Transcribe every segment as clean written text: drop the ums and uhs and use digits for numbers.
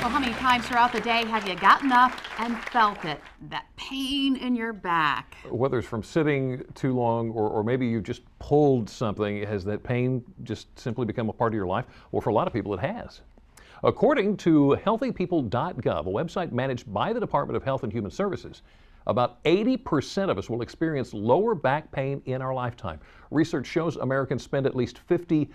Well, how many times throughout the day have you gotten up and felt it? That pain in your back. Whether it's from sitting too long or maybe you just pulled something, has that pain just simply become a part of your life? Well, for a lot of people, it has. According to healthypeople.gov, a website managed by the Department of Health and Human Services, about 80% of us will experience lower back pain in our lifetime. Research shows Americans spend at least $50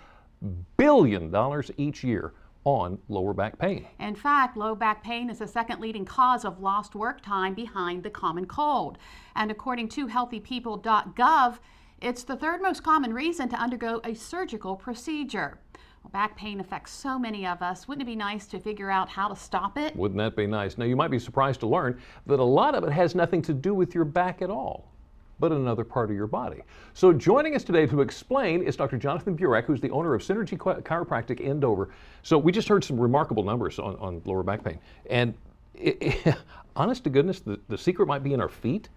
billion each year on lower back pain. In fact, low back pain is the second leading cause of lost work time behind the common cold. And according to healthypeople.gov, it's the third most common reason to undergo a surgical procedure. Well, back pain affects so many of us. Wouldn't it be nice to figure out how to stop it? Wouldn't that be nice? Now, you might be surprised to learn that a lot of it has nothing to do with your back at all, but another part of your body. So joining us today to explain is Dr. Jonathan Burek, who's the owner of Synergy Chiropractic in Dover. So we just heard some remarkable numbers on lower back pain. And honest to goodness, the secret might be in our feet.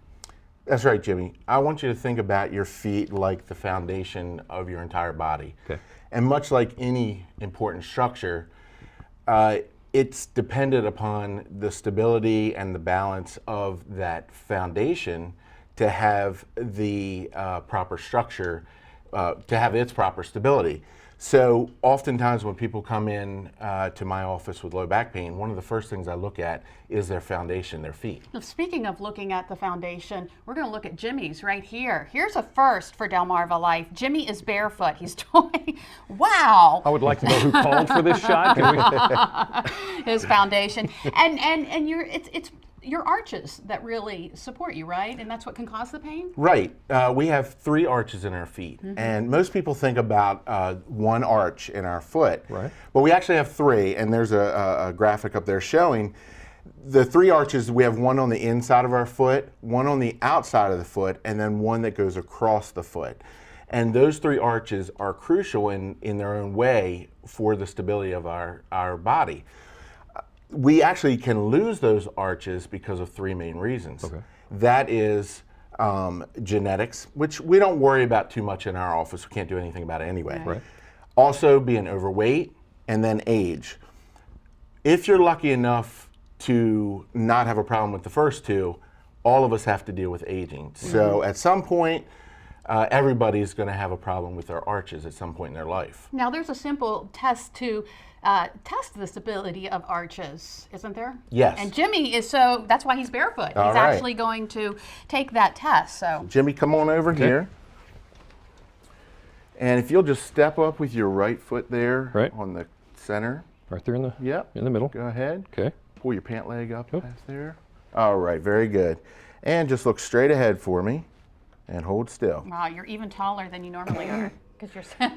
That's right, Jimmy. I want you to think about your feet like the foundation of your entire body. Okay. And much like any important structure, it's dependent upon the stability and the balance of that foundation to have the proper structure, to have its proper stability. So oftentimes when people come in to my office with low back pain, one of the first things I look at is their foundation, their feet. Now, speaking of looking at the foundation, we're going to look at Jimmy's right here. Here's a first for Delmarva Life. Jimmy is barefoot. He's doing, wow. I would like to know who called for this shot. Can we? His foundation. And it's your arches that really support you, right? And that's what can cause the pain? Right. We have 3 arches in our feet. And most people think about one arch in our foot. Right. But we actually have 3, and there's a graphic up there showing the 3 arches. We have one on the inside of our foot, one on the outside of the foot, and then one that goes across the foot. And those 3 arches are crucial in their own way for the stability of our body. We actually can lose those arches because of 3 main reasons. Okay. That is genetics, which we don't worry about too much in our office. We can't do anything about it anyway. Right. Also being overweight, and then age. If you're lucky enough to not have a problem with the first 2, all of us have to deal with aging. So at some point, everybody's going to have a problem with their arches at some point in their life. Now, there's a simple test to test the stability of arches, isn't there? Yes. And Jimmy is, so that's why he's barefoot. All He's right. actually going to take that test. So Jimmy, come on over here. And if you'll just step up with your right foot there on the center. Right there in the middle. Go ahead. Okay. Pull your pant leg up past there. All right, very good. And just look straight ahead for me and hold still. wow, you're even taller than you normally are. Because you're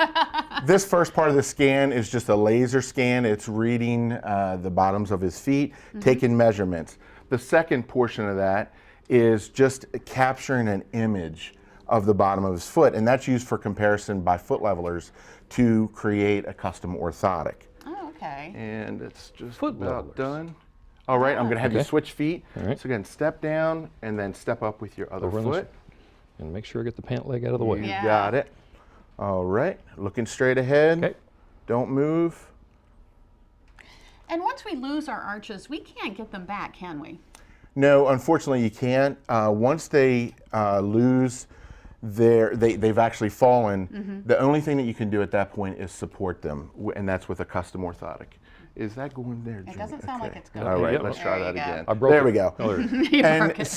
This first part of the scan is just a laser scan. It's reading the bottoms of his feet, taking measurements. The second portion of that is just capturing an image of the bottom of his foot, and that's used for comparison by foot levelers to create a custom orthotic. Oh, okay. And it's just Foot about levelers. done. All right, I'm going to have you switch feet. All right. So again, step down and then step up with your other Over on this foot. And make sure I get the pant leg out of the way. You Yeah. got it. All right, looking straight ahead. Okay. Don't move. And once we lose our arches, we can't get them back, can we? No, unfortunately you can't. Once they lose they've actually fallen, the only thing that you can do at that point is support them, and that's with a custom orthotic. Is that going there, Jimmy? It doesn't sound like it's going. All right, Yep. let's try There that you go. again. I broke There it. we go. Oh, there it is. You broke And it.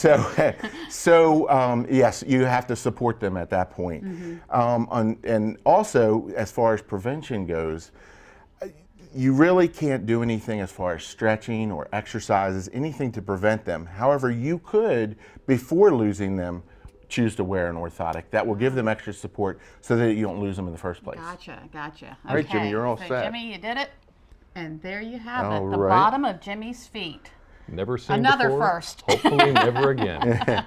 so yes, you have to support them at that point. And also, as far as prevention goes, you really can't do anything as far as stretching or exercises, anything to prevent them. However, you could, before losing them, choose to wear an orthotic. That will give them extra support so that you don't lose them in the first place. Gotcha. All right, Jimmy, Okay, you're all so set. Jimmy, you did it. And there you have All it, the right. bottom of Jimmy's feet. Never seen Another before. first. Hopefully never again.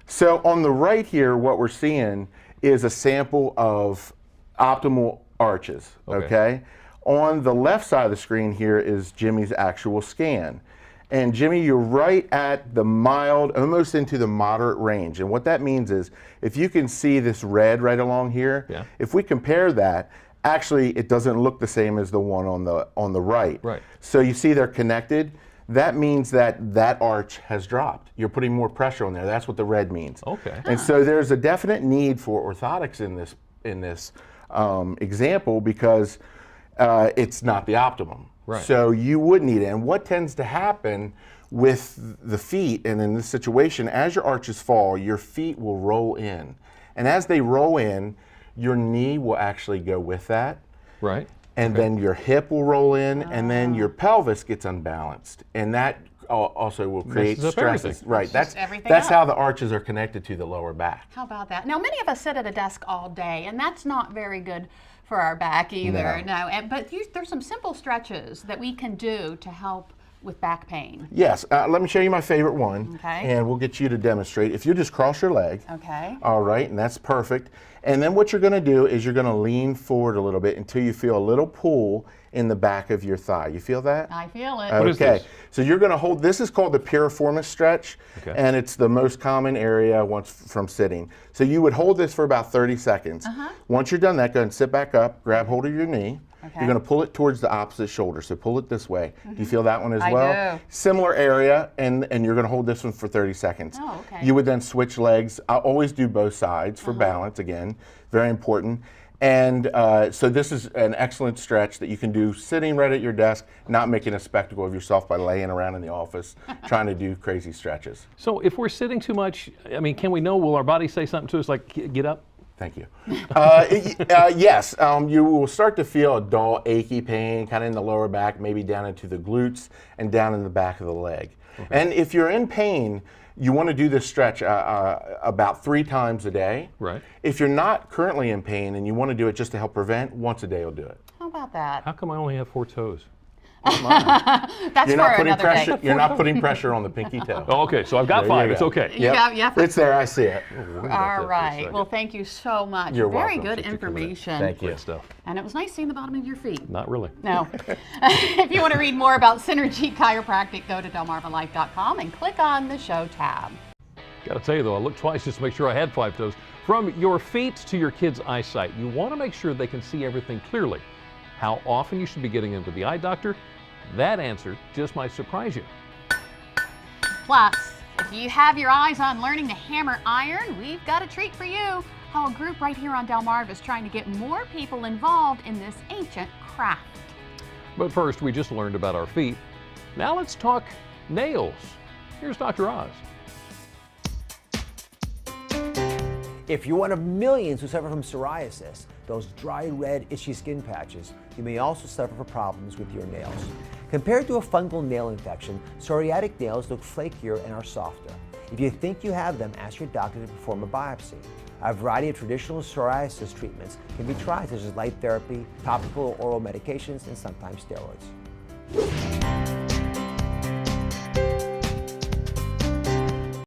So on the right here, what we're seeing is a sample of optimal arches, okay? On the left side of the screen here is Jimmy's actual scan. And Jimmy, you're right at the mild, almost into the moderate range. And what that means is, if you can see this red right along here, if we compare that, Actually, it doesn't look the same as the one on the right. Right. So you see they're connected. That means that arch has dropped. You're putting more pressure on there. That's what the red means. Okay. And so there's a definite need for orthotics in this example because it's not the optimum. Right. So you would need it. And what tends to happen with the feet, and in this situation, as your arches fall, your feet will roll in. And as they roll in, your knee will actually go with that. Right. And then your hip will roll in, and then your pelvis gets unbalanced. And that also will create Messes up stresses. everything. Right. That's everything that's up. how the arches are connected to the lower back. How about that? Now, many of us sit at a desk all day, and that's not very good for our back either. No. But there's some simple stretches that we can do to help with back pain. Yes. Let me show you my favorite one. Okay. And we'll get you to demonstrate. If you just cross your leg. Okay. All right, and that's perfect. And then what you're going to do is you're going to lean forward a little bit until you feel a little pull in the back of your thigh. You feel that? I feel it. What is this? So you're going to hold, this is called the piriformis stretch, Okay. and it's the most common area once from sitting. So you would hold this for about 30 seconds. Once you're done that, go ahead and sit back up, grab hold of your knee. Okay. You're going to pull it towards the opposite shoulder, so pull it this way. Do you feel that one as I well? do. Similar area, and you're going to hold this one for 30 seconds. Oh, okay. You would then switch legs. I always do both sides for balance, again, very important. And so this is an excellent stretch that you can do sitting right at your desk, not making a spectacle of yourself by laying around in the office trying to do crazy stretches. So if we're sitting too much, I mean, can we know, will our body say something to us like, get up? Thank you. Yes, you will start to feel a dull, achy pain kind of in the lower back, maybe down into the glutes and down in the back of the leg. Okay. And if you're in pain, you want to do this stretch about 3 times a day. Right. If you're not currently in pain and you want to do it just to help prevent, once a day will do it. How about that? How come I only have 4 toes? That's You're not for putting another pressure. day. You're not putting pressure on the pinky toe. Oh, okay, so I've got There you 5, go. it's okay. Yeah. It's there. I see it. All right. Well, thank you so much. You're Very welcome. good information. Thank you. Great stuff. And it was nice seeing the bottom of your feet. Not really. No. If you want to read more about Synergy Chiropractic, go to delmarvalife.com and click on the show tab. Got to tell you though, I looked twice just to make sure I had 5 toes. From your feet to your kids' eyesight, you want to make sure they can see everything clearly. How often you should be getting them to the eye doctor? That answer just might surprise you. Plus, if you have your eyes on learning to hammer iron, we've got a treat for you. How a group right here on Delmarva is trying to get more people involved in this ancient craft. But first, we just learned about our feet. Now let's talk nails. Here's Dr. Oz. If you're one of millions who suffer from psoriasis, those dry, red, itchy skin patches, you may also suffer from problems with your nails. Compared to a fungal nail infection, psoriatic nails look flakier and are softer. If you think you have them, ask your doctor to perform a biopsy. A variety of traditional psoriasis treatments can be tried, such as light therapy, topical or oral medications, and sometimes steroids.